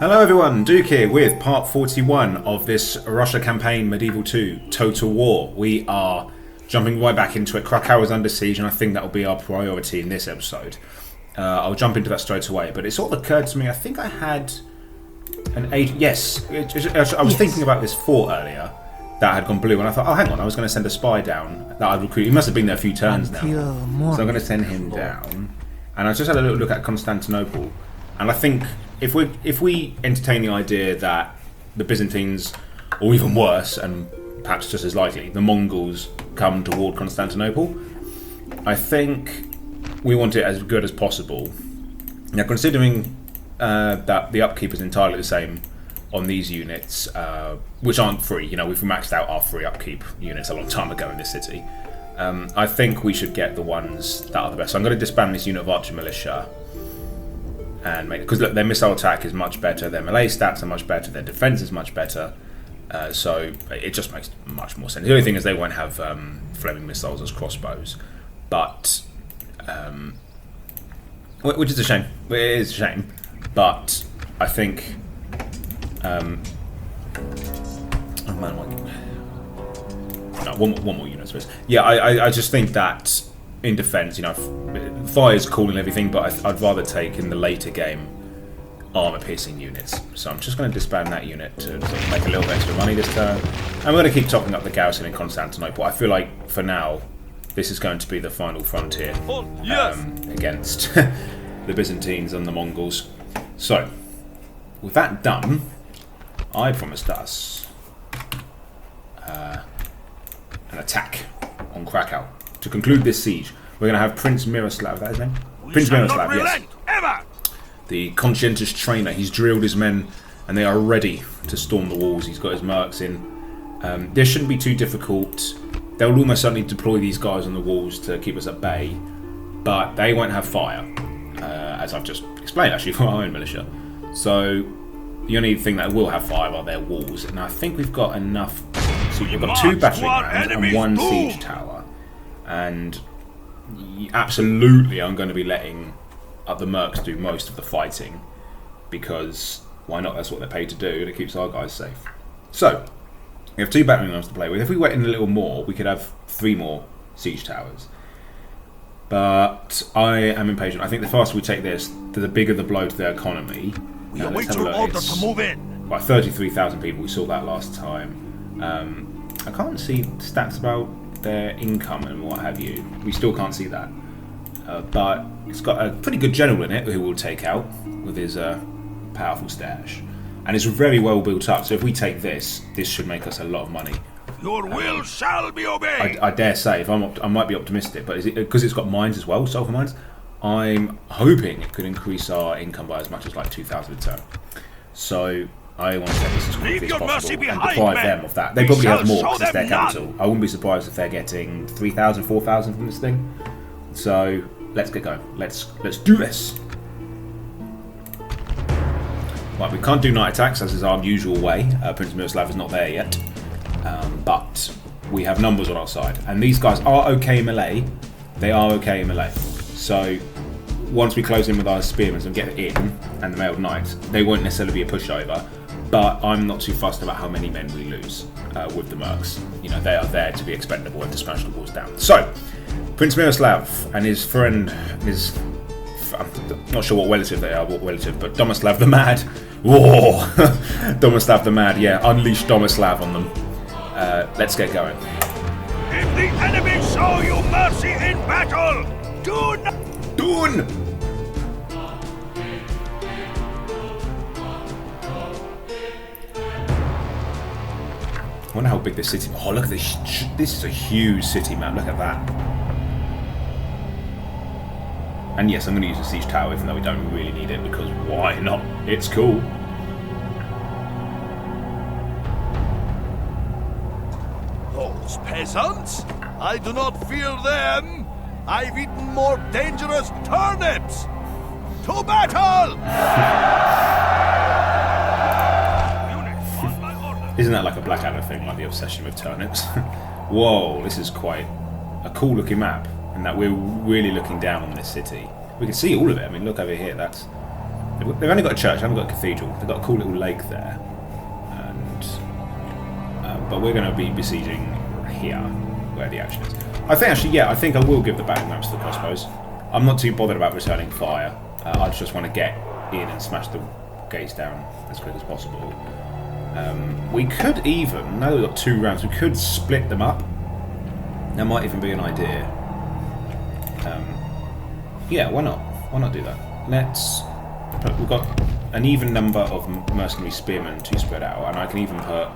Hello everyone, Duke here with part 41 of this Russia campaign Medieval 2 Total War. We are jumping right back into it. Krakow is under siege and I think that will be our priority in this episode. I'll jump into that straight away, but it sort of occurred to me, I think I had an agent. Yes, I was thinking about this fort earlier that had gone blue and I thought, oh hang on, I was going to send a spy down that I'd recruit. He must have been there a few turns now. So I'm going to send him down. And I just had a little look at Constantinople and I think if we entertain the idea that the Byzantines, or even worse, and perhaps just as likely, the Mongols come toward Constantinople, I think we want it as good as possible. Now, considering that the upkeep is entirely the same on these units, which aren't free, you know, we've maxed out our free upkeep units a long time ago in this city, I think we should get the ones that are the best. So I'm going to disband this unit of archer militia. And because look, their missile attack is much better, their melee stats are much better, their defense is much better, so it just makes much more sense. The only thing is they won't have flaming missiles as crossbows, but which is a shame. It is a shame, but I think oh man, no, one more unit, I suppose. Yeah, I just think that in defense, you know, fire's cool and everything, but I'd rather take in the later game armor-piercing units. So I'm just going to disband that unit to sort of make a little bit extra money this turn. And we're going to keep topping up the garrison in Constantinople. I feel like, for now, this is going to be the final frontier against the Byzantines and the Mongols. So, with that done, I promised us an attack on Krakow. To conclude this siege, we're going to have Prince Miroslav, is that his name? Prince Miroslav, yes. Ever. The conscientious trainer. He's drilled his men and they are ready to storm the walls. He's got his mercs in. This shouldn't be too difficult. They'll almost certainly deploy these guys on the walls to keep us at bay, but they won't have fire, as I've just explained actually for our own militia. So the only thing that will have fire are their walls. And I think we've got enough. So we've got 2 battering rams and 1 siege tower. And absolutely I'm going to be letting the mercs do most of the fighting, because why not? That's what they're paid to do, and it keeps our guys safe. So we have 2 battering rams to play with. If we went in a little more, we could have 3 more siege towers, but I am impatient. I think the faster we take this, the bigger the blow to their economy. We await your order to move in. By 33,000 people, we saw that last time. I can't see stats about their income and what have you. We still can't see that, but it's got a pretty good general in it who we'll take out with his powerful stash, and it's very well built up. So if we take this should make us a lot of money. Your will shall be obeyed. I dare say, if I might be optimistic, but because it's got mines as well, sulfur mines, I'm hoping it could increase our income by as much as like 2,000 a turn. So I want to take this as quickly as possible and deprive them of that. They probably have more because it's their capital. I wouldn't be surprised if they're getting 3,000, 4,000 from this thing. So let's get going. Let's do this. Right, we can't do night attacks as is our usual way. Prince Miroslav is not there yet, but we have numbers on our side, and these guys are okay in melee. They are okay in melee. So once we close in with our spearmen and get in, and the mailed knights, they won't necessarily be a pushover. But I'm not too fussed about how many men we lose with the mercs. You know, they are there to be expendable and to smash the walls down. So, Prince Miroslav and his friend, I'm not sure what relative they are, but Domislav the Mad. Whoa! Domislav the Mad, yeah, unleash Domislav on them. Let's get going. If the enemy show you mercy in battle, Dune! I wonder how big this city. Oh, look at this! This is a huge city map. Look at that. And yes, I'm going to use a siege tower, even though we don't really need it, because why not? It's cool. Those peasants? I do not fear them. I've eaten more dangerous turnips. To battle! Isn't that like a Blackadder thing, like the obsession with turnips? Whoa, this is quite a cool looking map, and that we're really looking down on this city. We can see all of it. I mean, look over here, that's They've only got a church, they haven't got a cathedral. They've got a cool little lake there. And but we're going to be besieging here, where the action is. I think actually, yeah, I think I will give the battering rams to the crossbows. I'm not too bothered about returning fire. I just want to get in and smash the gates down as quick as possible. We could even, now that we've got 2 rams, we could split them up. That might even be an idea. Yeah, why not? Why not do that? We've got an even number of mercenary spearmen to spread out, and I can even put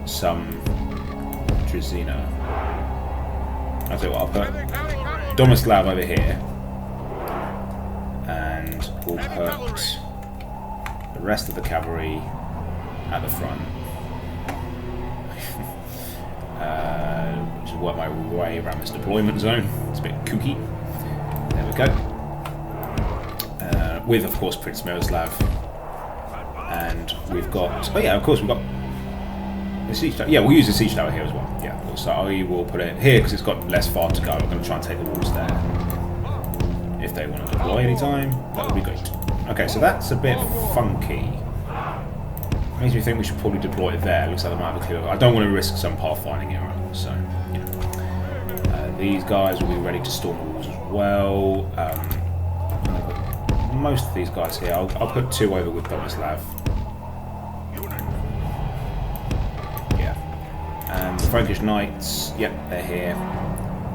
some Drazina. I'll tell you what, I'll put Miroslav over here, and we'll put the rest of the cavalry at the front. Just work my way around this deployment zone. It's a bit kooky. There we go. With, of course, Prince Miroslav. And we've got... Oh, yeah, of course, we've got... the siege tower. Yeah, we'll use the siege tower here as well. Yeah, so I will put it here because it's got less far to go. I'm going to try and take the walls there. If they want to deploy anytime, that would be great. Okay, so that's a bit funky. Makes me think we should probably deploy it there. Looks like they might have a clear... I don't want to risk some pathfinding error, so... Yeah. These guys will be ready to storm the walls as well. Most of these guys here, I'll put 2 over with Miroslav. Yeah. And the Frankish Knights, yep, they're here.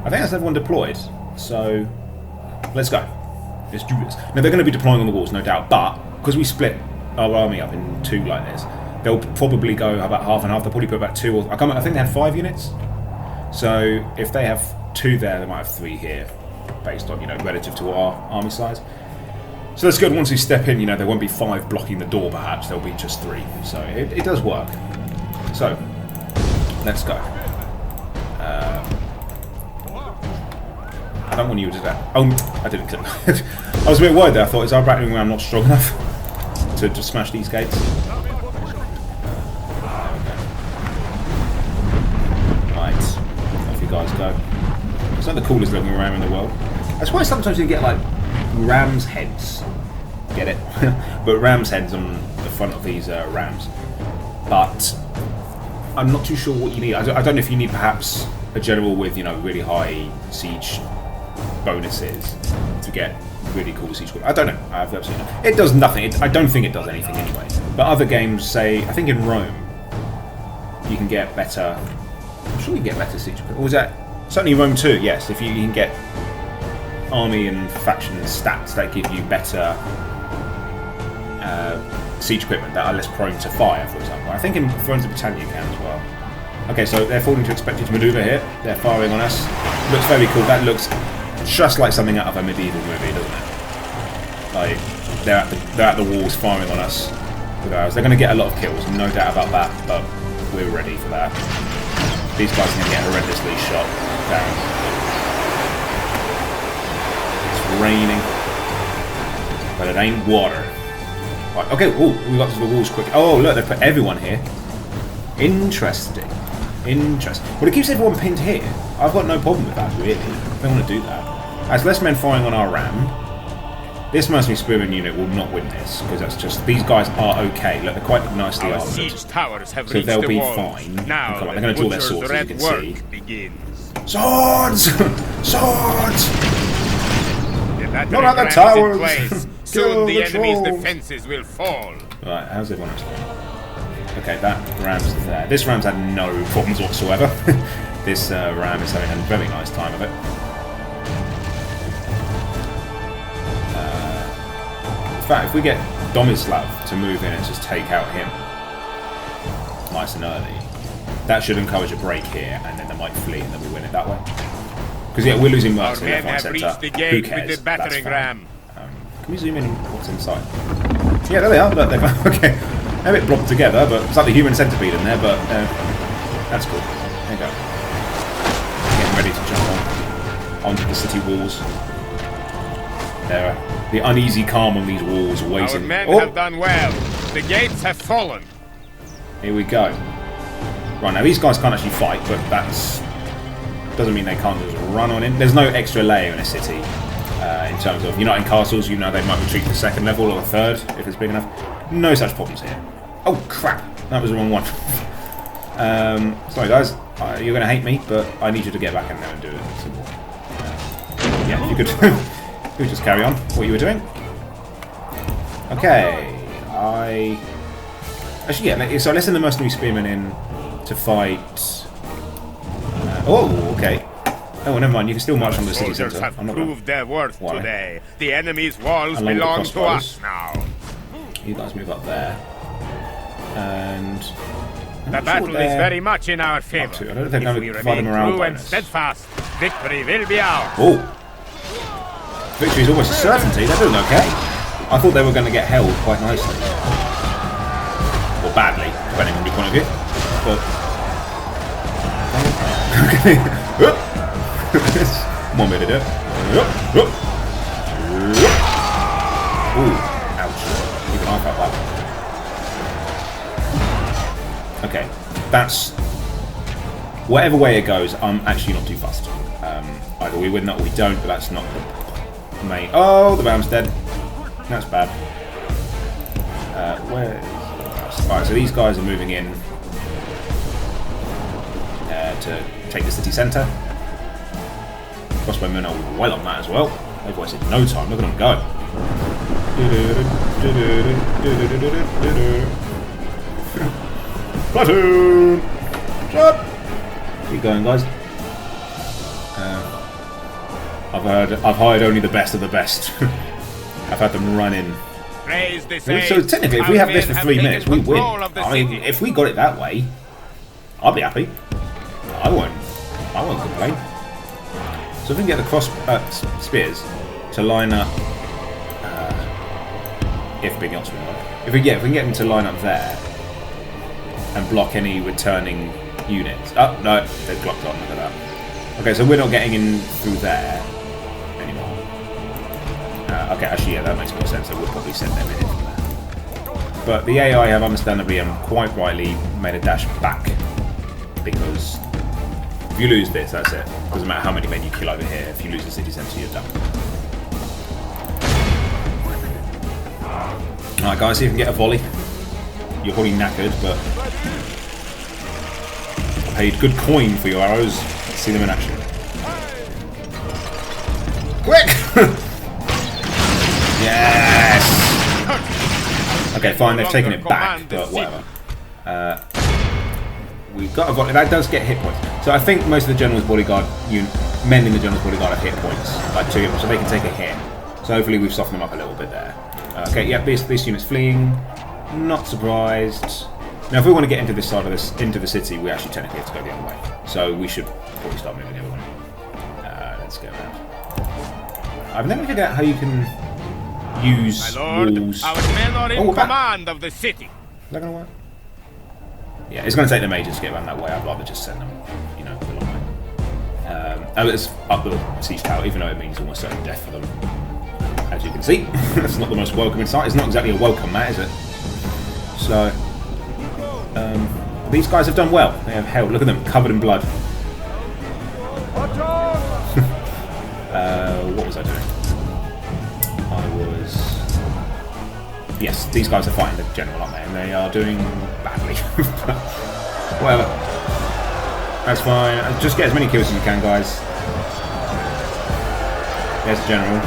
I think that's everyone deployed, so let's go. Let's do this. Now, they're going to be deploying on the walls, no doubt, but because we split our army up in 2 like this, they'll probably go about half and half. They'll probably put about 2 or... I think they had 5 units. So if they have 2 there, they might have 3 here, based on, relative to our army size. So that's good. Once we step in, there won't be 5 blocking the door, perhaps. There'll be just 3. So it does work. So, let's go. I don't want you to do that. Oh, I didn't click. I was a bit worried there. I thought, is our battering ram not strong enough to just smash these gates? Right. Off you guys go. It's not the coolest looking ram in the world. That's why sometimes you get, like, ram's heads. Get it? But ram's heads on the front of these rams. But I'm not too sure what you need. I don't know if you need perhaps a general with, really high siege bonuses to get really cool siege. I don't know. I have absolutely no. It does nothing. I don't think it does anything anyway. But other games say, I think in Rome, you can get better. I'm sure you can get better siege. Or was that certainly Rome 2? Yes, if you can get army and faction stats that give you better siege equipment that are less prone to fire, for example. I think in Thrones of Britannia you can as well. Okay, so they're falling to expected maneuver here. They're firing on us. Looks very cool. That looks just like something out of a medieval movie, doesn't it? Like they're at the walls firing on us with arrows. They're going to get a lot of kills, no doubt about that. But we're ready for that. These guys are going to get horrendously shot down. It's raining, but it ain't water. Right, okay, oh, we got to the walls quick. Oh, look, they've put everyone here. Interesting. Well, it keeps everyone pinned here. I've got no problem with that, really. I don't want to do that. As less men firing on our ram, this mercenary spearman unit will not win this, because that's just... These guys are okay. Look, they're quite nicely armoured. So they'll be fine. Now, they're going to draw their swords, as you can see. Begins. Swords! Swords! Not at the towers! Soon the enemy's defences will fall. Right, how's everyone else doing? Okay, that ram's there. This ram's had no problems whatsoever. This ram is having a very nice time of it. In fact, if we get Miroslav to move in and just take out him nice and early, that should encourage a break here, and then they might flee and then we win it that way. Because yeah, we're losing mercs left, right, centre. Who cares? That's fine. Can we zoom in on what's inside? Yeah, there they are. Look, okay. A bit blobbed together, but it's like the human centipede in there, but that's cool. There you go. Getting ready to jump onto the city walls. There, the uneasy calm on these walls waiting. Our men have done well. The gates have fallen. Here we go. Right, now these guys can't actually fight, but that's... doesn't mean they can't just run on in. There's no extra layer in a city. In terms of uniting castles, you know they might retreat to the second level or the third if it's big enough. No such problems here. Oh crap! That was the wrong one. Sorry guys, you're going to hate me, but I need you to get back in there and do it. Simple. Yeah, if you could, you could just carry on what you were doing. Okay, actually, yeah. So let's send the mercenary spearmen in to fight. Oh, okay. Oh, never mind. You can still march on the city Soldiers centre. have I'm not proved their worth Why? today. The enemy's walls Along the belong to crossbows. us now. You guys move up there, and The battle is very much in our favor. to. I don't think if I'm we gonna fight remain them around true and bonus. steadfast, victory will be ours. Oh, victory is almost a certainty. They're doing okay. I thought they were going to get held quite nicely, or badly, depending on your point of view. But one way to do it. Ooh, ouch! Keep an eye out that. Okay, that's whatever way it goes. I'm actually not too fussed. Either we win or we don't, but that's not the main. Oh, the ram's dead. That's bad. Where? Alright, so these guys are moving in to take the city centre. Crossbowmen are well on that as well. They've wasted no time. Look at them go. Platoon! Shot! Keep going, guys. I've hired only the best of the best. I've had them run in. Praise the So saints. technically, if Our we have this men for 3 taken minutes, we win. control of the I mean, city. if we got it that way, I'll be happy. I won't complain. So if we can get the cross spears to line up, if big else we want. If we can get them to line up there and block any returning units. Oh no, they've blocked on. Look at that. Okay, so we're not getting in through there anymore. Okay, actually, yeah, that makes more sense. I would probably send them in from there. But the AI have understandably and quite rightly made a dash back, because if you lose this, that's it. Doesn't matter how many men you kill over here. If you lose the city centre, you're done. Alright guys, see if you can get a volley. You're probably knackered, but I paid good coin for your arrows. Let's see them in action. Quick! Yes! Okay, fine, they've taken it back, but whatever. We've got a volley. That does get hit points. So I think most of the General's Bodyguard, men in the General's Bodyguard have hit points, like 2, so they can take a hit. So hopefully we've softened them up a little bit there. Okay, yeah, this unit's fleeing. Not surprised. Now, if we want to get into this side of this, into the city, we actually technically have to go the other way. So we should probably start moving everyone. Let's go around. I've never figured out how you can use My lord, walls. our men are in Oh, we're back. command of the city. Is that going to work? Yeah, it's going to take the majors to get around that way. I'd rather just send them, you know, the long way. It's up the siege tower, even though it means almost certain death for them. As you can see, that's not the most welcoming sight. It's not exactly a welcome mat, is it? So, these guys have done well. They have held. Look at them, covered in blood. What was I doing? Yes, these guys are fighting the general, aren't they? And they are doing badly. Whatever. That's fine. Just get as many kills as you can, guys. There's the general.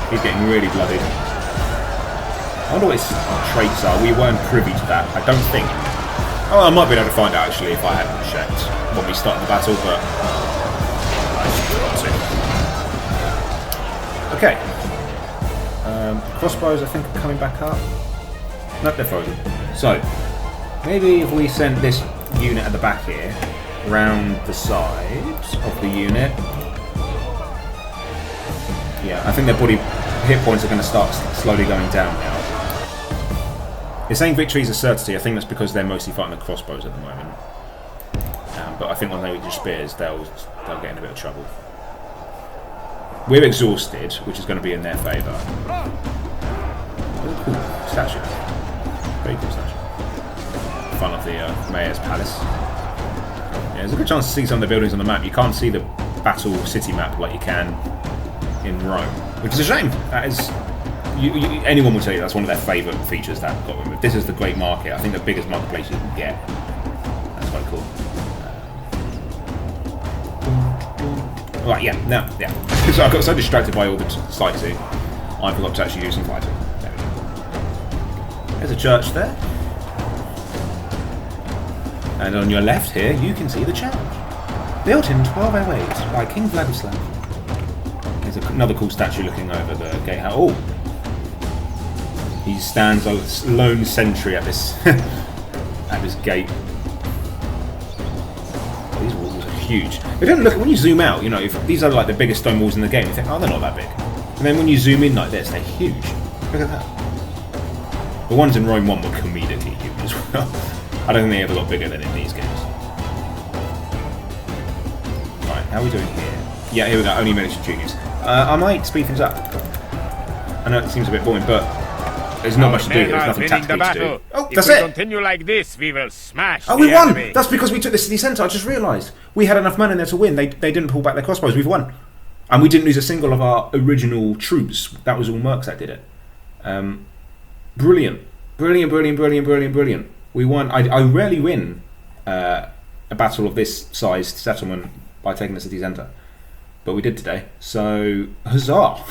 He's getting really bloodied. I wonder what his traits are. We weren't privy to that, I don't think. Oh, I might be able to find out actually if I hadn't checked when we started the battle, but I just forgot to. Okay. Crossbows, I think, are coming back up. Nope, they're frozen. So, maybe if we send this unit at the back here, round the sides of the unit. Yeah, I think their body hit points are going to start slowly going down now. It's saying victory is a certainty. I think that's because they're mostly fighting the crossbows at the moment. But I think when they reach the spears, they'll get in a bit of trouble. We're exhausted, which is going to be in their favour. Oh, cool statue. Very cool statue. In front of the Mayor's Palace. Yeah, there's a good chance to see some of the buildings on the map. You can't see the battle city map like you can in Rome, which is a shame. That is, anyone will tell you that's one of their favourite features that got removed. This is the Great Market. I think the biggest marketplace you can get. That's quite cool. Right, yeah, no, yeah. So I got so distracted by all the sightseeing, I forgot to actually do some fighting. There we go. There's a church there. And on your left here, you can see the church. Built in 1208 by King Vladislav. There's another cool statue looking over the gatehouse. Oh! He stands a lone sentry at this at this gate. These walls are huge. If you don't look, when you zoom out, you know, if these are like the biggest stone walls in the game, you think, oh, they're not that big. And then when you zoom in like this, they're huge. Look at that. The ones in Rome 1 were comedically huge as well. I don't think they ever got bigger than in these games. Right, how are we doing here? Yeah, here we go, only miniature juniors. I might speed things up. I know it seems a bit boring, but there's not much to do here. There's nothing tactically to do. Oh, that's it! If we continue like this, we will smash Oh, we the won! enemy. That's because we took the city centre. I just realised. We had enough men in there to win. They didn't pull back their crossbows. We've won. And we didn't lose a single of our original troops. That was all mercs that did it. Brilliant. Brilliant, brilliant, brilliant, brilliant, brilliant. We won. I rarely win a battle of this sized settlement by taking the city centre. But we did today. So, huzzah!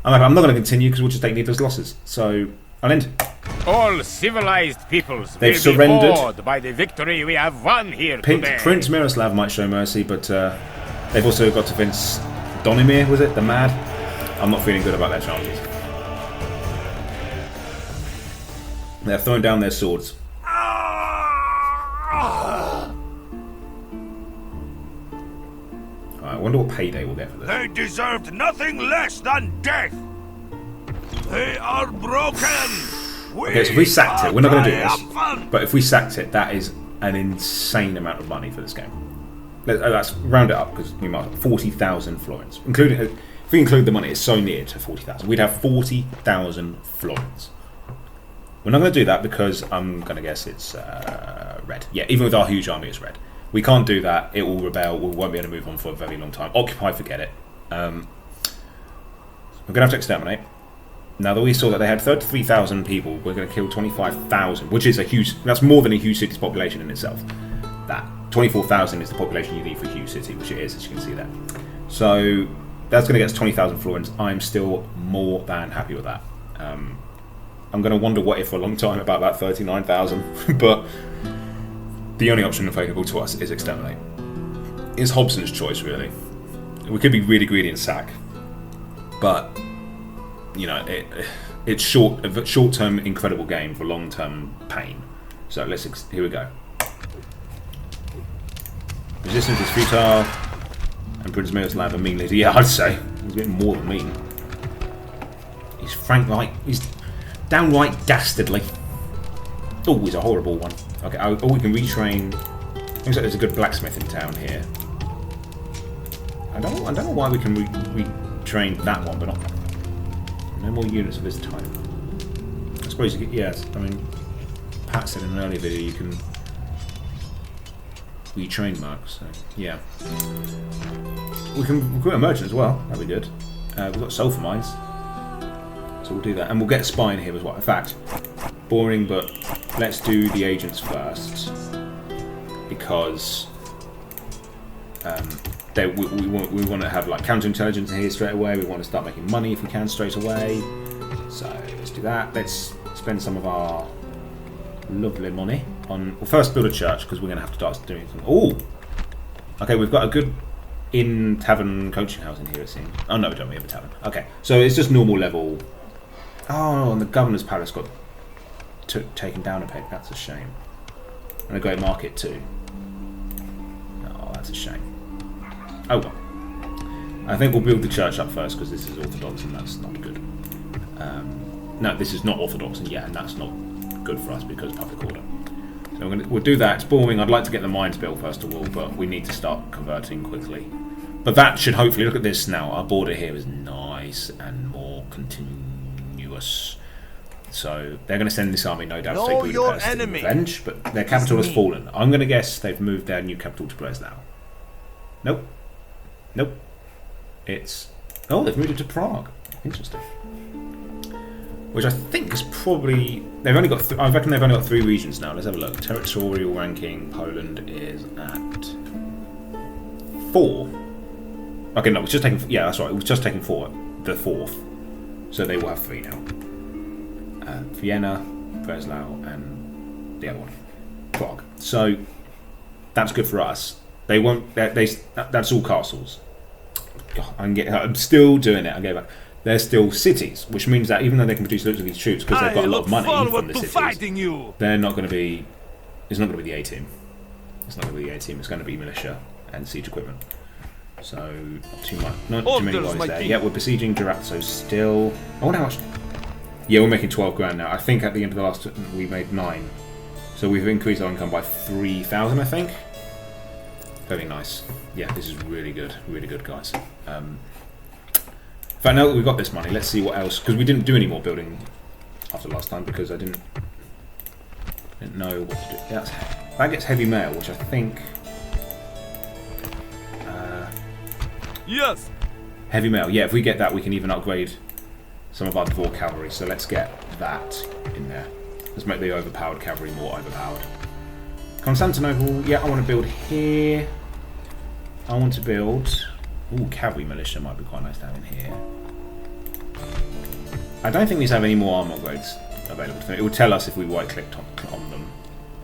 I'm not going to continue because we'll just take needless losses. So, I'll end. All civilized peoples They've will surrendered. be awed by the victory we have won here today. Prince Miroslav might show mercy, but they've also got to Prince Donimir, was it? The Mad? I'm not feeling good about their chances. They're throwing down their swords. I wonder what payday we'll get for this. They deserved nothing less than death. They are broken. Okay, so if we sacked it, we're not going to do this. triumphant. But if we sacked it, that is an insane amount of money for this game. Let's round it up because we might have 40,000 florins. Including, if we include the money, it's so near to 40,000. We'd have 40,000 florins. We're not going to do that because I'm going to guess it's red. Yeah, even with our huge army, it's red. We can't do that. It will rebel. We won't be able to move on for a very long time. Occupy, forget it. We're going to have to exterminate. Now that we saw that they had 33,000 people, we're going to kill 25,000, which is a huge... That's more than a huge city's population in itself. That 24,000 is the population you need for a huge city, which it is, as you can see there. So that's going to get us 20,000 florins. I'm still more than happy with that. I'm going to wonder what if for a long time about that 39,000, but the only option available to us is exterminate. It's Hobson's choice, really. We could be really greedy and sack, but you know, it's a short-term incredible game for long-term pain. So here we go. Resistance is futile, and Prince Miroslav a mean leader. Yeah, I'd say he's a bit more than mean. He's he's downright dastardly. Oh, he's a horrible one. Okay, oh, we can retrain. Looks like there's a good blacksmith in town here. I don't know why we can retrain that one, but not that one. No more units of this type. I suppose you could, yes, I mean, Pat said in an earlier video you can retrain mercs, so yeah. We can recruit a merchant as well, that'd be good. We've got sulphur mines, so we'll do that. And we'll get a spy in here as well. In fact, boring, but let's do the agents first, because we want to have like counterintelligence in here straight away. We want to start making money if we can straight away. So let's do that. Let's spend some of our lovely money on. Well, first build a church because we're going to have to start doing something. Oh, okay. We've got a good inn, tavern, coaching house in here. It seems. Oh no, we don't have a tavern. Okay, so it's just normal level. Oh, and the governor's palace got taken down a peg. That's a shame. And a great market too. Oh, that's a shame. Oh well. I think we'll build the church up first because this is orthodox and that's not good. No, this is not orthodox and yeah, and that's not good for us because public order. So we'll do that. It's boring. I'd like to get the mines built first of all, but we need to start converting quickly. But that should hopefully, look at this now. Our border here is nice and more continuous. So they're going to send this army, no doubt, to take Budapest in revenge, but their capital has fallen. I'm going to guess they've moved their new capital to Breslau. Nope. Nope. It's Oh, they've moved it to Prague. Interesting. Which I think is probably... They've only got... I reckon they've only got 3 regions now. Let's have a look. Territorial ranking, Poland is at 4. Okay, no, it's just taking... Yeah, that's right. It was just taking 4. The 4th. So they will have 3 now. Vienna, Breslau, and the other one. Prague. So that's good for us. They won't... That's all castles. God, I'm still doing it. I gave up. They're still cities, which means that even though they can produce loads of these troops because they've got a lot of money from the cities, they're not going to be. It's not going to be the A team. It's not going to be the A team. It's going to be militia and siege equipment. So not too much. Not too many guys there. Yeah, we're besieging Durazzo still. I wonder how much. Yeah, we're making 12 grand now. I think at the end of the last we made 9, so we've increased our income by 3,000. I think. Very nice. Yeah, this is really good, guys. If I know that we've got this money, let's see what else. Because we didn't do any more building after last time because I didn't know what to do. Yeah, that gets heavy mail, which I think. Yes. Heavy mail. Yeah, if we get that, we can even upgrade some of our Dvor cavalry. So let's get that in there. Let's make the overpowered cavalry more overpowered. Constantinople. Yeah, I want to build here. I want to build. Ooh, cavalry militia might be quite nice to have in here. I don't think these have any more armor upgrades available to them. It will tell us if we right-clicked on them,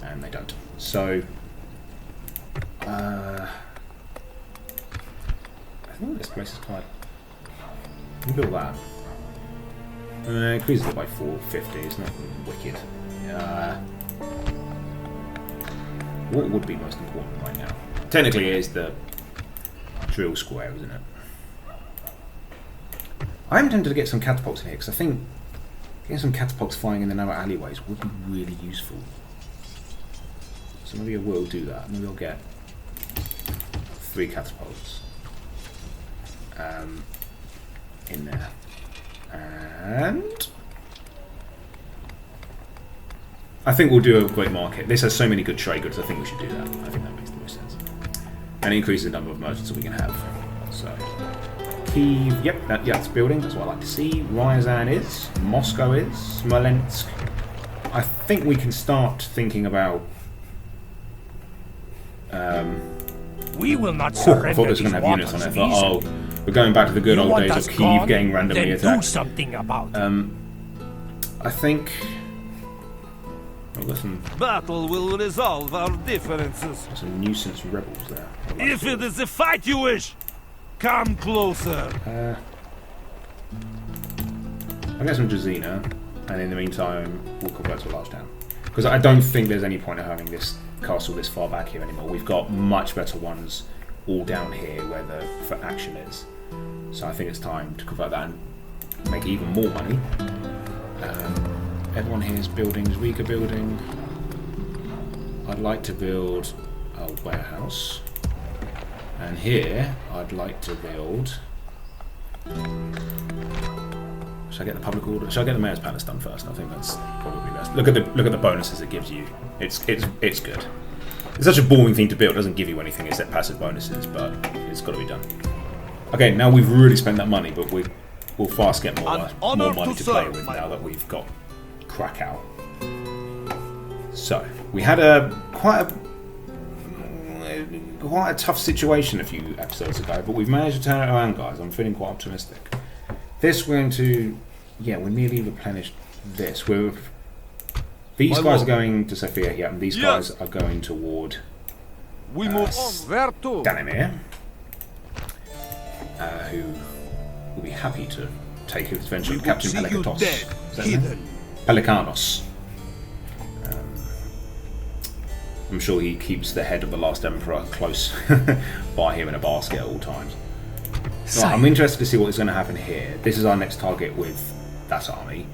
and they don't. So, I think this place is quite. We build that. Increases it by 450. It's not wicked. What would be most important right now? Technically, it is the drill square, isn't it? I am tempted to get some catapults in here because I think getting some catapults flying in the narrow alleyways would be really useful. So maybe I will do that. Maybe I'll get 3 catapults in there, and I think we'll do a great market. This has so many good trade goods. I think we should do that. I think that makes the most sense. And increase the number of merchants that we can have. So, Kyiv, yep, that's building. That's what I like to see. Ryazan is. Moscow is. Smolensk. I think we can start thinking about. We will not I surrender. thought this was going to have units on it. But, we're going back to the good old days of Kyiv getting randomly attacked. Do something about I think. Oh, listen. Battle will resolve our differences. There's some nuisance rebels there. If it is a fight you wish, come closer. I'll get some Jazina, and in the meantime, we'll convert to a large town. Because I don't think there's any point of having this castle this far back here anymore. We've got much better ones all down here where the for action is. So I think it's time to convert that and make even more money. Everyone here is building Riga building. I'd like to build a warehouse. And here, I'd like to build... Should I get the public order? Should I get the mayor's palace done first? I think that's probably best. Look at the bonuses it gives you. It's good. It's such a boring thing to build. It doesn't give you anything except passive bonuses, but it's got to be done. Okay, now we've really spent that money, but we'll fast get more money to play with now that we've got Krakow. So we had quite a tough situation a few episodes ago, but we've managed to turn it around, guys. I'm feeling quite optimistic. This we're going to, we're nearly replenished this. These guys are going to Sofia, and these guys are going toward we move on. Where to? Danimir, who will be happy to take his adventure of Captain Pelikatos. Pelikanos. I'm sure he keeps the head of the last emperor close by him in a basket at all times. So I'm interested to see what's going to happen here. This is our next target with that army.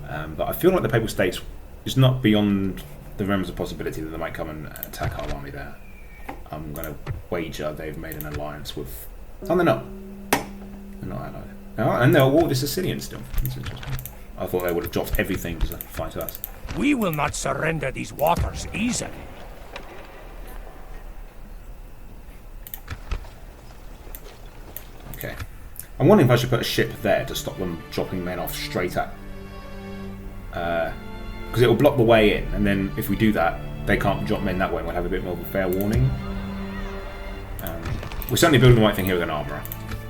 But I feel like the Papal States is not beyond the realms of possibility that they might come and attack our army there. I'm going to wager they've made an alliance with... Oh, they're not. They're not allied. Oh, and they're war with the Sicilians still. That's interesting. I thought they would have dropped everything to fight us. We will not surrender these waters easily. Okay. I'm wondering if I should put a ship there to stop them dropping men off straight at. Because it will block the way in, and then if we do that, they can't drop men that way, and we'll have a bit more of a fair warning. We're certainly building the right thing here with an armourer.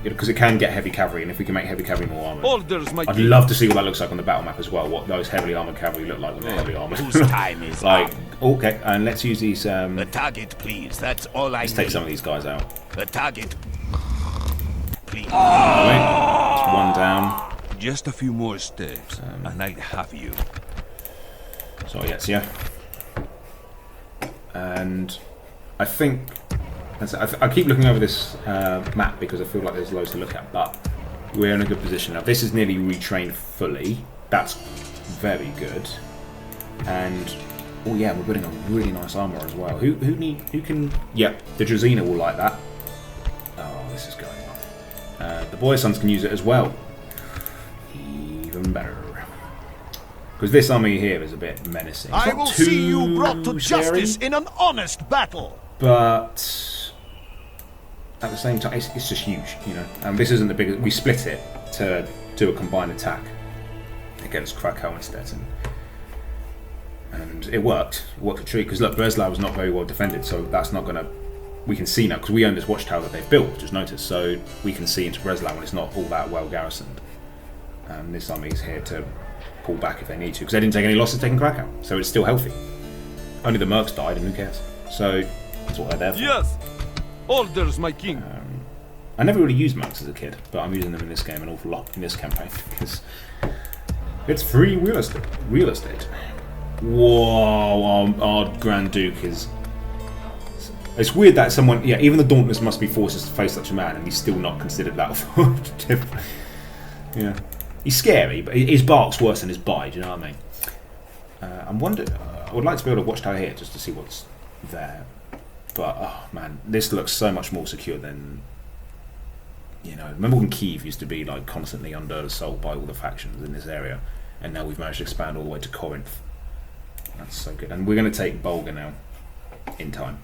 Because it can get heavy cavalry, and if we can make heavy cavalry more armoured, I'd love to see what that looks like on the battle map as well. What those heavily armoured cavalry look like when they're heavily armoured. Whose time is like, up? okay, and let's use these. The target, please. That's all I Let's need. take some of these guys out. The target, please. Right, one down. Just a few more steps, and I'd have you. So yes, yeah. And I think I keep looking over this map because I feel like there's loads to look at, but we're in a good position now. This is nearly retrained fully. That's very good. And oh yeah, we're building a really nice armor as well. Who can? Yeah, the Drazina will like that. Oh, this is going on. The boy sons can use it as well. Even better. Because this army here is a bit menacing. It's I not will see you too brought to scary, justice in an honest battle. but at the same time, it's just huge, you know. And this isn't the biggest. We split it to do a combined attack against Krakow and Stettin, and it worked. It worked a treat because look, Miroslav was not very well defended, so that's not going to. We can see now because we own this watchtower that they've built. Just notice, so we can see into Miroslav when it's not all that well garrisoned. And this army is here to pull back if they need to because they didn't take any losses taking Krakow, so it's still healthy. Only the mercs died, and who cares? So that's what they're there for. Yes! Orders, my king! I never really used mercs as a kid, but I'm using them in this game an awful lot in this campaign because it's free real estate. Real estate. Whoa, our Grand Duke is. It's weird that someone, yeah, even the Dauntless must be forced to face such a man, and he's still not considered that. Yeah, he's scary, but his bark's worse than his bite. Do you know what I mean? I'm wondering. I would like to build a watchtower here just to see what's there, but oh man, this looks so much more secure than. You know, remember when Kiev used to be like constantly under assault by all the factions in this area, and now we've managed to expand all the way to Corinth. That's so good, and we're going to take Bulgar now, in time.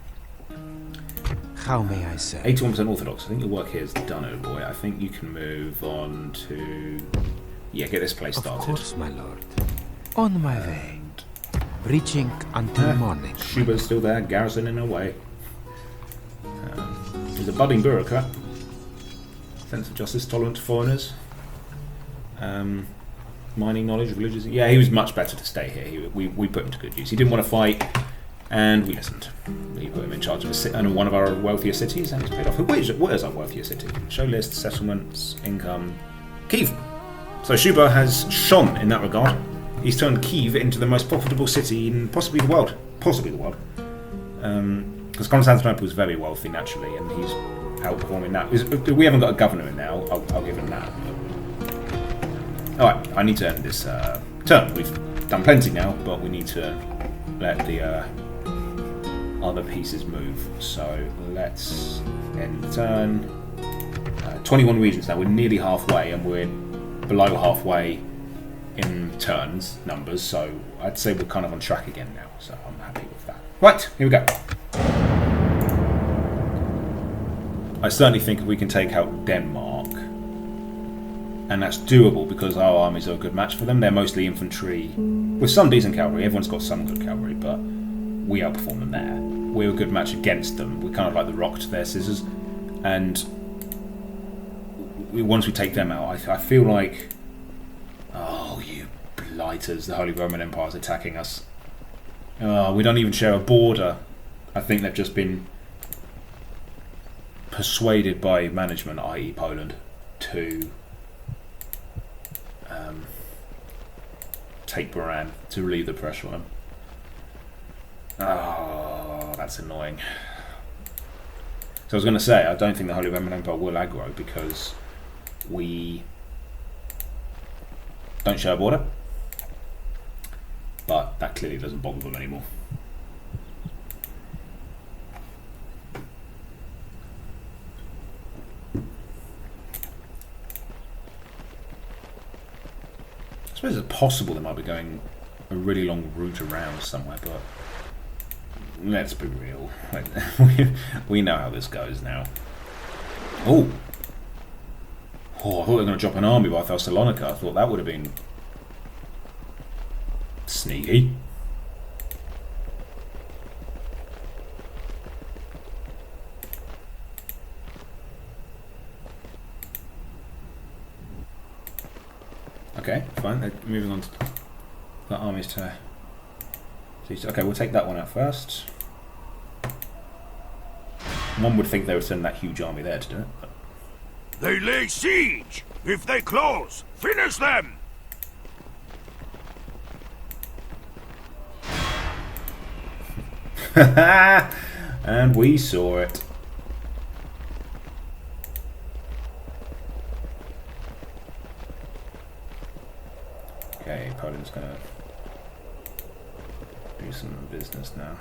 How may I say? 81% Orthodox. I think your work here is done, oh boy. I think you can move on to... Yeah, get this place started. Of course, my lord. On my way. Reaching until morning. Schubert's still there, garrisoning away. He's a budding bureaucrat. Sense of justice, tolerant to foreigners. Mining knowledge, religious... Yeah, he was much better to stay here. We put him to good use. He didn't want to fight, and we listened. We put him in charge of one of our wealthier cities, and it's paid off. What is our wealthier city? Show list, settlements, income... Kiev! So Schuber has shone in that regard. He's turned Kiev into the most profitable city in possibly the world. Possibly the world. Because Constantinople was very wealthy naturally, and he's outperforming that. We haven't got a governor in now, I'll give him that. Alright, I need to end this turn. We've done plenty now, but we need to let the other pieces move. So let's end the turn. 21 regions now. We're nearly halfway, and we're below halfway in turns numbers. So I'd say we're kind of on track again now. So I'm happy with that. Right, here we go. I certainly think if we can take out Denmark, and that's doable because our armies are a good match for them. They're mostly infantry with some decent cavalry. Everyone's got some good cavalry, but we outperform them there. We're a good match against them. We're kind of like the rock to their scissors. And once we take them out, I feel like... Oh, you blighters. The Holy Roman Empire is attacking us. Oh, we don't even share a border. I think they've just been persuaded by management, i.e. Poland, to take Buran, to relieve the pressure on them. Oh, that's annoying. So I was going to say, I don't think the Holy Roman Empire will aggro because we don't share a border, but that clearly doesn't bother them anymore. I suppose it's possible they might be going a really long route around somewhere, but let's be real. We know how this goes now. Oh! Oh, I thought they were going to drop an army by Thessalonica. I thought that would have been sneaky. Okay, fine. They're moving on to the armies to... Okay, we'll take that one out first. One would think they would send that huge army there to do it. But... They lay siege! If they close, finish them! And we saw it. Okay, Poland's gonna do some business now.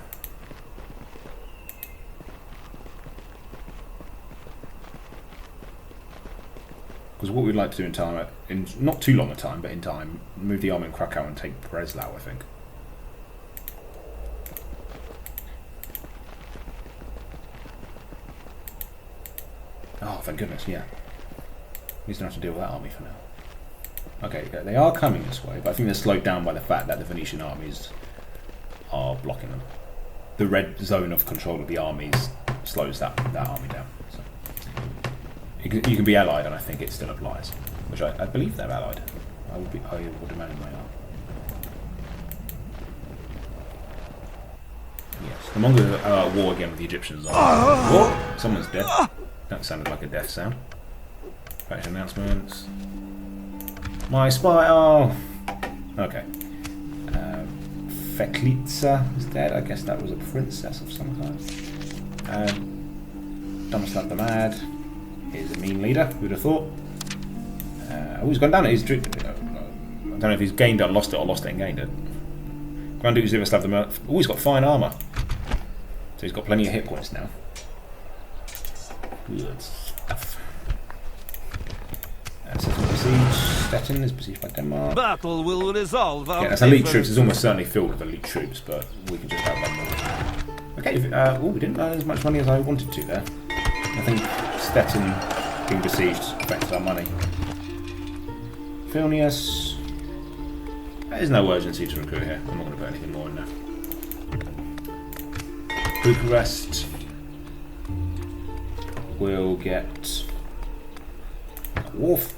Because what we'd like to do in time, in not too long a time, but in time, move the army in Krakow and take Breslau, I think. Oh, thank goodness, yeah. We just don't have to deal with that army for now. Okay, they are coming this way, but I think they're slowed down by the fact that the Venetian armies are blocking them. The red zone of control of the armies slows that army down. So. You can be allied, and I think it still applies. Which I believe they're allied. I would imagine they are. Yes, the Mongols are at war again with the Egyptians. Oh, someone's dead. That sounded like a death sound. Faction announcements. My spy. Oh, okay. Feklitsa is dead. I guess that was a princess of some kind. Dumaslav the Mad is a mean leader. Who'd have thought? Oh, he's gone down. I don't know if he's gained it or lost it, or lost it and gained it. Grand Duke Miroslav the Merciless. Oh, he's got fine armour. So he's got plenty of hit points now. Good stuff. Siege. Stettin is besieged by Denmark. Battle will resolve our... Yeah, that's elite troops. It's almost certainly filled with elite troops, but we can just outrun them. Okay, we didn't earn as much money as I wanted to there. I think Stettin being besieged affected our money. Vilnius. There's no urgency to recruit here. I'm not going to put anything more in there. Bucharest will get a wharf.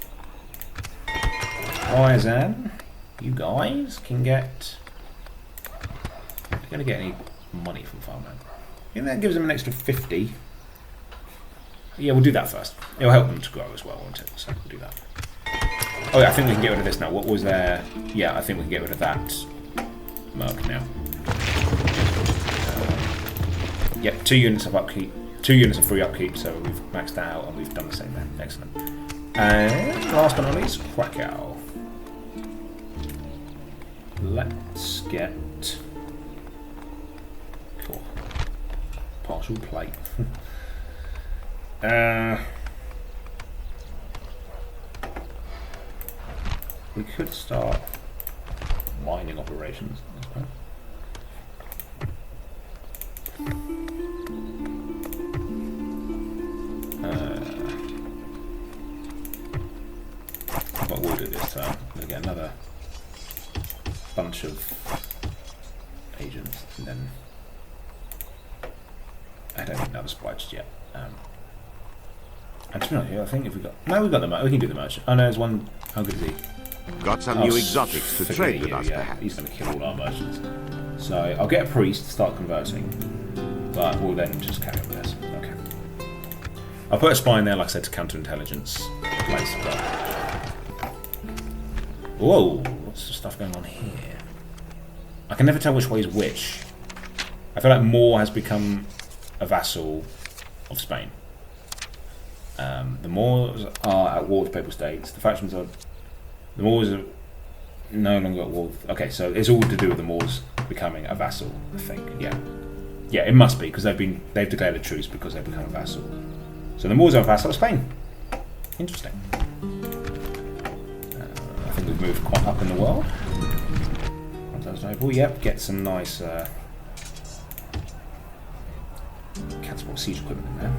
Ryazan, you guys can get... Are you going to get any money from farmland? I think that gives them an extra 50. Yeah, we'll do that first. It'll help them to grow as well, won't it? So we'll do that. Oh yeah, I think we can get rid of this now. What was there? Yeah, I think we can get rid of that Merc now. Yep, 2 units of upkeep. 2 units of free upkeep, so we've maxed that out and we've done the same there. Excellent. And last but not least, Krakow. Let's get... Cool. Partial plate. We could start mining operations, I suppose. What we'll do this time, we'll get another bunch of agents, and then I don't think another supply just yet. And to be honest, I think if we got we've got the merchant. We can do the merchant. Oh no, there's one. How good is he? Got some new exotics to trade with us, yeah, perhaps. he's going to kill all our merchants. So I'll get a priest to start converting, but we'll then just carry on with this. Okay. I'll put a spy in there, like I said, to counterintelligence place. But... Whoa, what's the stuff going on here? I can never tell which way is which. I feel like Moor has become a vassal of Spain. The Moors are at war with Papal States. The factions are... The Moors are no longer at war with... Okay, so it's all to do with the Moors becoming a vassal, I think. Yeah. Yeah, it must be, because they've declared a truce because they've become a vassal. So the Moors are a vassal of Spain. Interesting. I think we've moved quite up in the world. Yep, get some nice catapult siege equipment in there.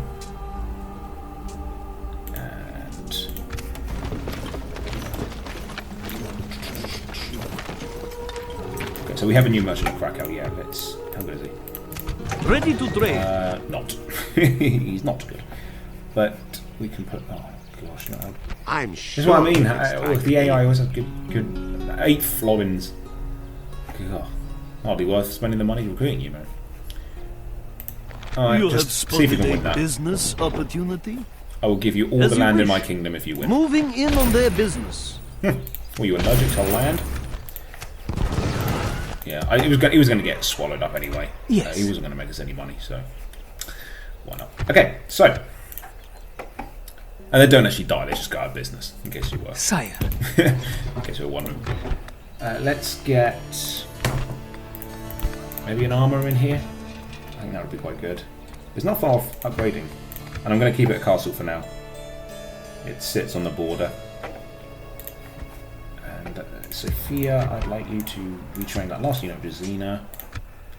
And So we have a new merchant in Krakow. Yeah, let's. How good is he? Ready to trade. Not. He's not good. But we can put. Oh gosh, no. I'm This sure. is what I mean. next time The AI always has good 8 florins. God, hardly worth spending the money recruiting you, man. Alright, You have just see if you spotted can win a that. business opportunity. I will give you all As the you land in wish. my kingdom if you win. Moving in on their business. Were you allergic to land? Yeah, he was going to get swallowed up anyway. Yes. He wasn't going to make us any money, so why not? Okay, so. And they don't actually die, they just go out of business, in case you were. Sire. In case you were wondering. Let's get maybe an armor in here. I think that would be quite good. It's not far off upgrading. And I'm going to keep it a castle for now. It sits on the border. And Sophia, I'd like you to retrain that last unit of Jazina.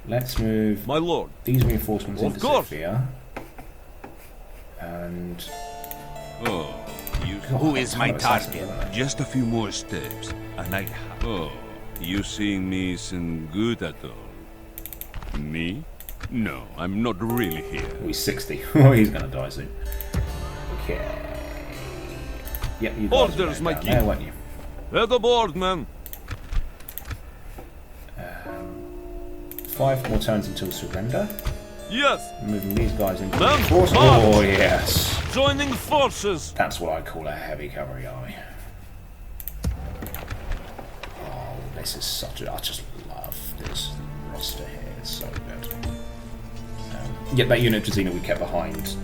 Let's move My lord. these reinforcements Of into course. Sophia. And Oh, you. Who is my Kind of assassin, target? isn't it? Just a few more steps, and I have. Oh, you seeing me isn't good at all. Me? No, I'm not really here. Oh, he's 60. Oh, he's going to die soon. Okay. Yep, you guys Orders, were going my down king. there, weren't you? Head aboard, man. 5 more turns until surrender. Yes. Moving these guys into Then the force. march. Oh, yes. Joining forces. That's what I call a heavy cavalry army. Oh, this is such a... I just love this roster here. It's so good. Yet that unit of Jazina we kept behind.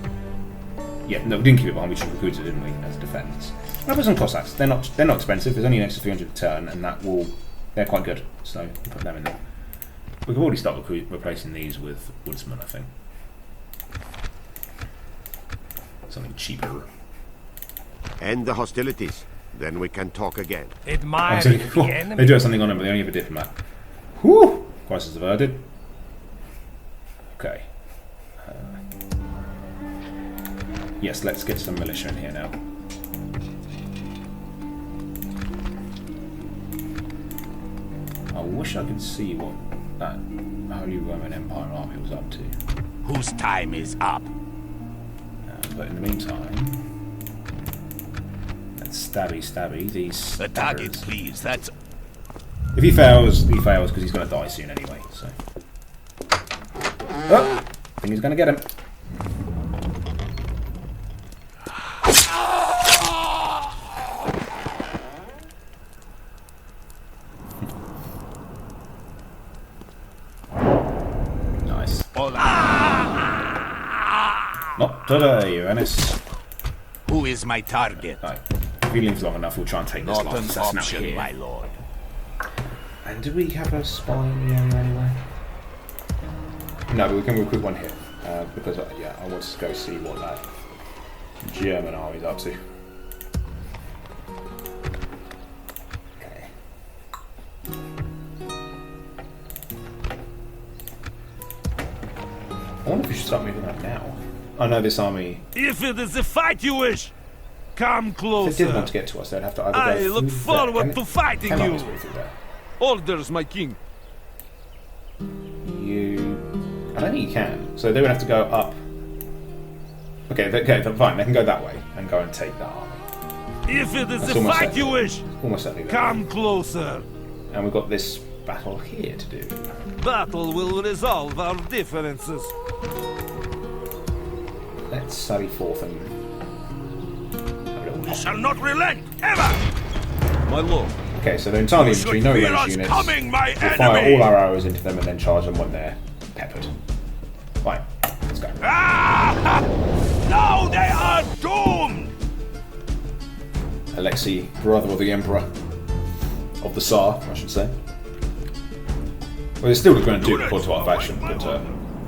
Yeah, no, we didn't keep it behind. We just recruited, didn't we, as defence? Now for some Cossacks. They're not expensive. There's only an extra 300 a turn, and that will... They're quite good. So we'll put them in there. We can already start replacing these with woodsmen, I think. Something cheaper. End the hostilities. Then we can talk again. Admire Actually, the enemy. they do have something on them, but they only have a diplomat. Whew! Crisis averted. Okay. Yes, let's get some militia in here now. I wish I could see what that Holy Roman Empire army was up to. Whose time is up? But in the meantime, let's stabby these The target, stabbers. please. That's. If he fails because he's going to die soon anyway. So, oh, I think he's going to get him. Nice. Not today, Uranus. Who is my target? Right. If he lives long enough, we'll try and take this Not last an assassin out option, here. my lord. And do we have a spy in the area anyway? No, but we can recruit one here. Because, yeah, I want to go see what that German army's up to. Okay. I wonder if we should start moving up now. I know this army, If it is a fight you wish, come if they did want closer. to get to us, they'd have to either go I through look there. forward to fighting Can I you. go through there? Orders, my king. I don't think you can. So they would have to go up. Okay, fine. They can go that way and go and take that army. If it is That's a almost fight you certainly- wish, Almost certainly. that. come closer. And we've got this battle here to do. Battle will resolve our differences. Let's sally forth and have a little We shall not relent, ever! My lord. Okay, so they're entirely You infantry, should no feel range us units. coming, my We'll fire enemy! all our arrows into them and then charge them when they're peppered. Right, let's go. Ah! Now they are doomed! Aleksei, brother of the Emperor. Of the Tsar, I should say. Well, it's still the Grand Duke according to our faction, but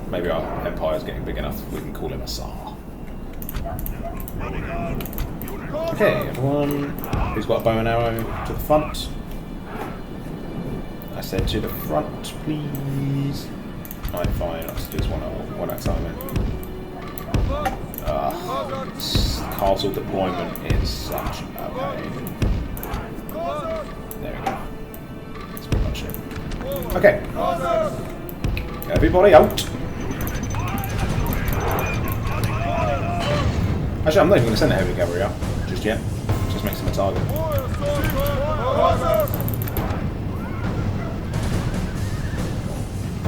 maybe our empire's getting big enough we can call him a Tsar. Okay, everyone who's got a bow and arrow to the front. I said to the front, please. Alright, fine, I'll just do this one at a time then. Castle deployment is such a pain. There we go. That's pretty much it. Okay. Everybody out. Actually, I'm not even going to send the heavy cavalry out just yet. Just makes them a target.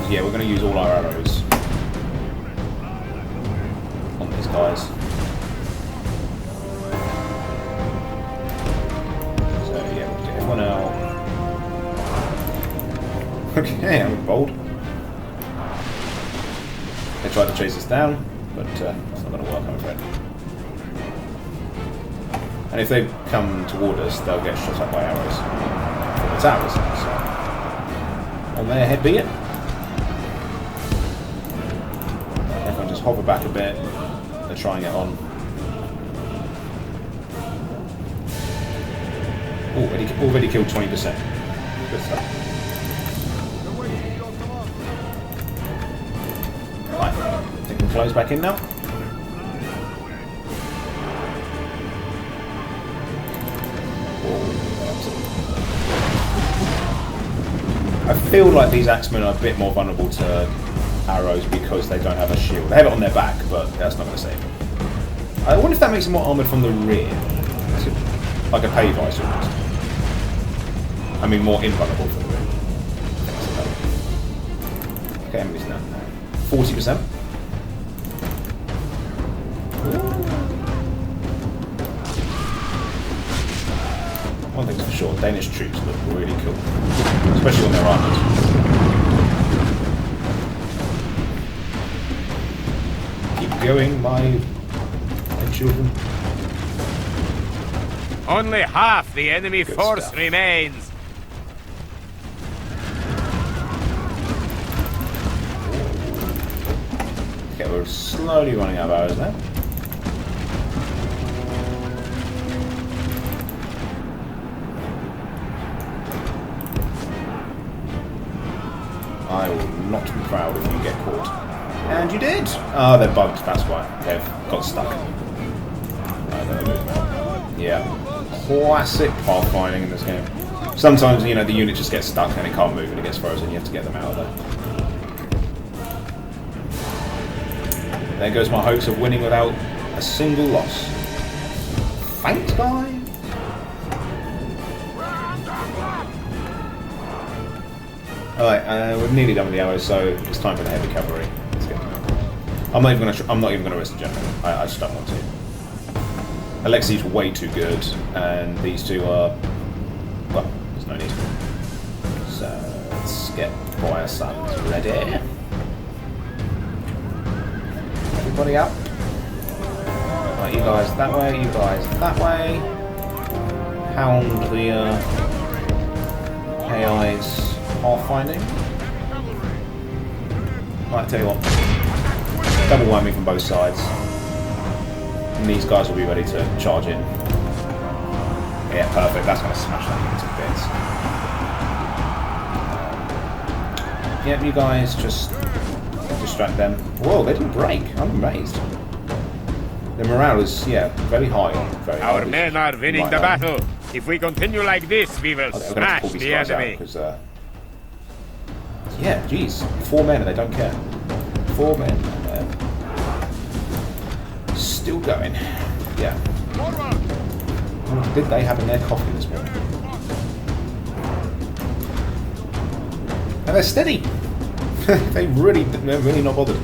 Yeah, we're going to use all our arrows on these guys. So yeah, we'll get everyone out. Okay, I'm bold. They tried to chase us down, but it's not going to work, I'm afraid. And if they come toward us, they'll get shot up by arrows from the towers. So, on their head be it. Everyone just hover back a bit and try and get on. Already killed 20%. Good stuff. Right, I think we can close back in now. I feel like these axemen are a bit more vulnerable to arrows because they don't have a shield. They have it on their back, but that's not going to save them. I wonder if that makes them more armoured from the rear. Like a pay vice almost. I mean, more invulnerable from the rear. Okay, enemies now. 40%. One thing's for sure, Danish troops look really cool. Especially when they're armoured. Keep going, my children. Only half the enemy Good force stuff. remains. Okay, we're slowly running out of arrows now. I will not be proud if you get caught. And you did! Ah, they're bugged, that's why. They've got stuck. Yeah. Classic pathfinding in this game. Sometimes, you know, the unit just gets stuck and it can't move and it gets frozen. You have to get them out of there. There goes my hopes of winning without a single loss. Thanks, guys! Alright, we're nearly done with the arrows, so it's time for the heavy cavalry. Let's get them out. I'm not even gonna risk the general. I just don't want to. Alexi's way too good, and these two are, well, there's no need. So let's get Boyar Sons ready. Everybody up. Right, you guys that way, you guys that way. Hound the AI's pathfinding. Right, tell you what. Double whammy from both sides. And these guys will be ready to charge in. Yeah, perfect. That's going to smash that into bits. Yeah, you guys just distract them. Whoa, they didn't break. I'm amazed. The morale is, yeah, very high. Very high. Our men are winning the battle. If we continue like this, we will smash the enemy. Yeah, geez. 4 men and they don't care. 4 men. Still going. Yeah. What did they have in their coffee this morning? And they're steady. they're really not bothered.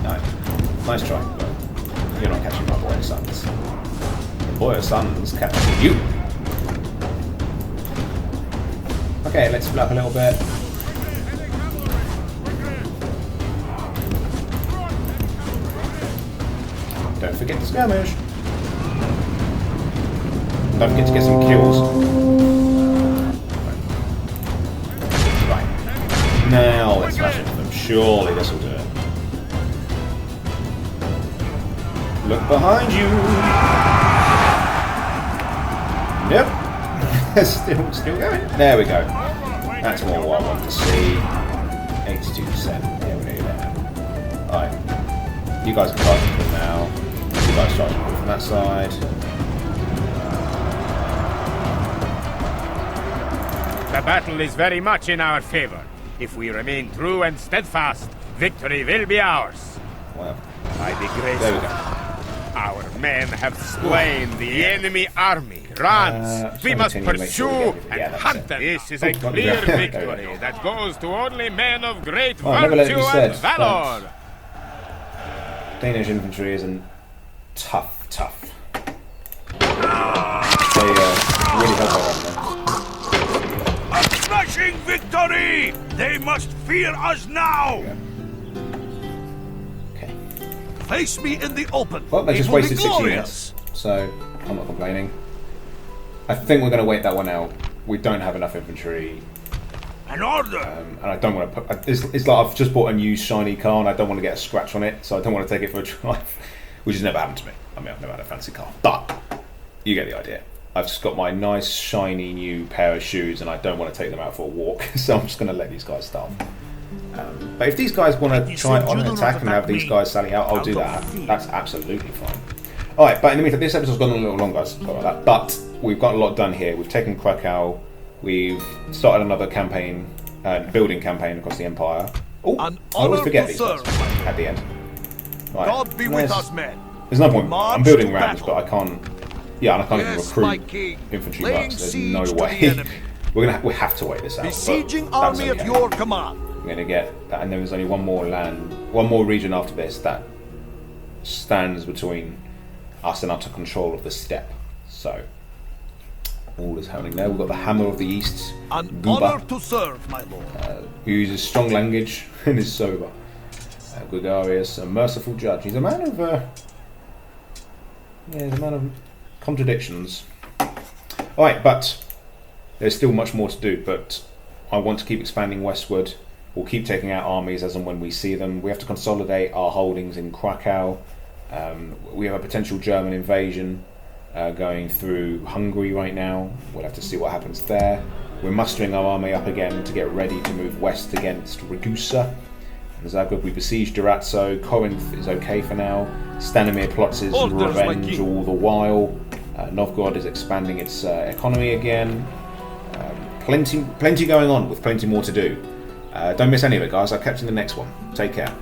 No. Nice try. But you're not catching my Boyar Sons. The Boyar Sons catching you. Okay, let's flap a little bit. Don't forget to skirmish. Don't forget to get some kills. Right. Now let's smash into them. Surely this will do it. Look behind you. Yep. still going. There we go. That's more what I want to see. 82%. Yeah, we're nearly there. Alright. You guys can charge them now. You guys charge them from that side. The battle is very much in our favor. If we remain true and steadfast, victory will be ours. Wow. By the grace There we of go. our men have slain the enemy army. Runs. We must continue to make sure we pursue get it. and Yeah, that's hunt it. them. This is Oh, a got clear it. There we victory go. that goes to only men of great Oh, I never let it virtue be said. and valor. Danish infantry isn't tough. They really help our own, A smashing victory! They must fear us now! Okay. Face me in the open. Well, they It just will be wasted 6 glorious. units, so I'm not complaining. I think we're going to wait that one out. We don't have enough infantry, An order. and I don't want to put... It's like I've just bought a new shiny car, and I don't want to get a scratch on it, so I don't want to take it for a drive, which has never happened to me. I mean, I've never had a fancy car, but you get the idea. I've just got my nice, shiny new pair of shoes, and I don't want to take them out for a walk, so I'm just going to let these guys starve. But if these guys want to try on an attack and have these guys sally out, I'll do that. That's absolutely fine. Alright, but in the meantime, this episode's gone a little long, guys. Sorry about that. But we've got a lot done here. We've taken Krakow. We've started another campaign, building campaign across the Empire. Oh, I always forget these guys at the end. Right. God be with us, men. There's no point. March I'm building to rams, battle. but I can't. Yeah, and I can't Yes, even my recruit king. infantry Laying bucks. There's no siege to way. the enemy. We have to wait this out. but Besieging that's army okay. at your command. We're gonna get that, and then there's only one more region after this that stands between us and utter control of the steppe. So all is happening there. We've got the Hammer of the East, An Guba, honor to serve, my lord. who uses strong language and is sober. Gregarious, a merciful judge. He's a man of he's a man of contradictions. Alright, but there's still much more to do, but I want to keep expanding westward. We'll keep taking out armies as and when we see them. We have to consolidate our holdings in Krakow. We have a potential German invasion going through Hungary right now. We'll have to see what happens there. We're mustering our army up again to get ready to move west against Ragusa. And Zagreb, we besieged Durazzo. Corinth is okay for now. Stanimir plots his revenge all the while. Novgorod is expanding its economy again. Plenty going on with plenty more to do. Don't miss any of it, guys. I'll catch you in the next one. Take care.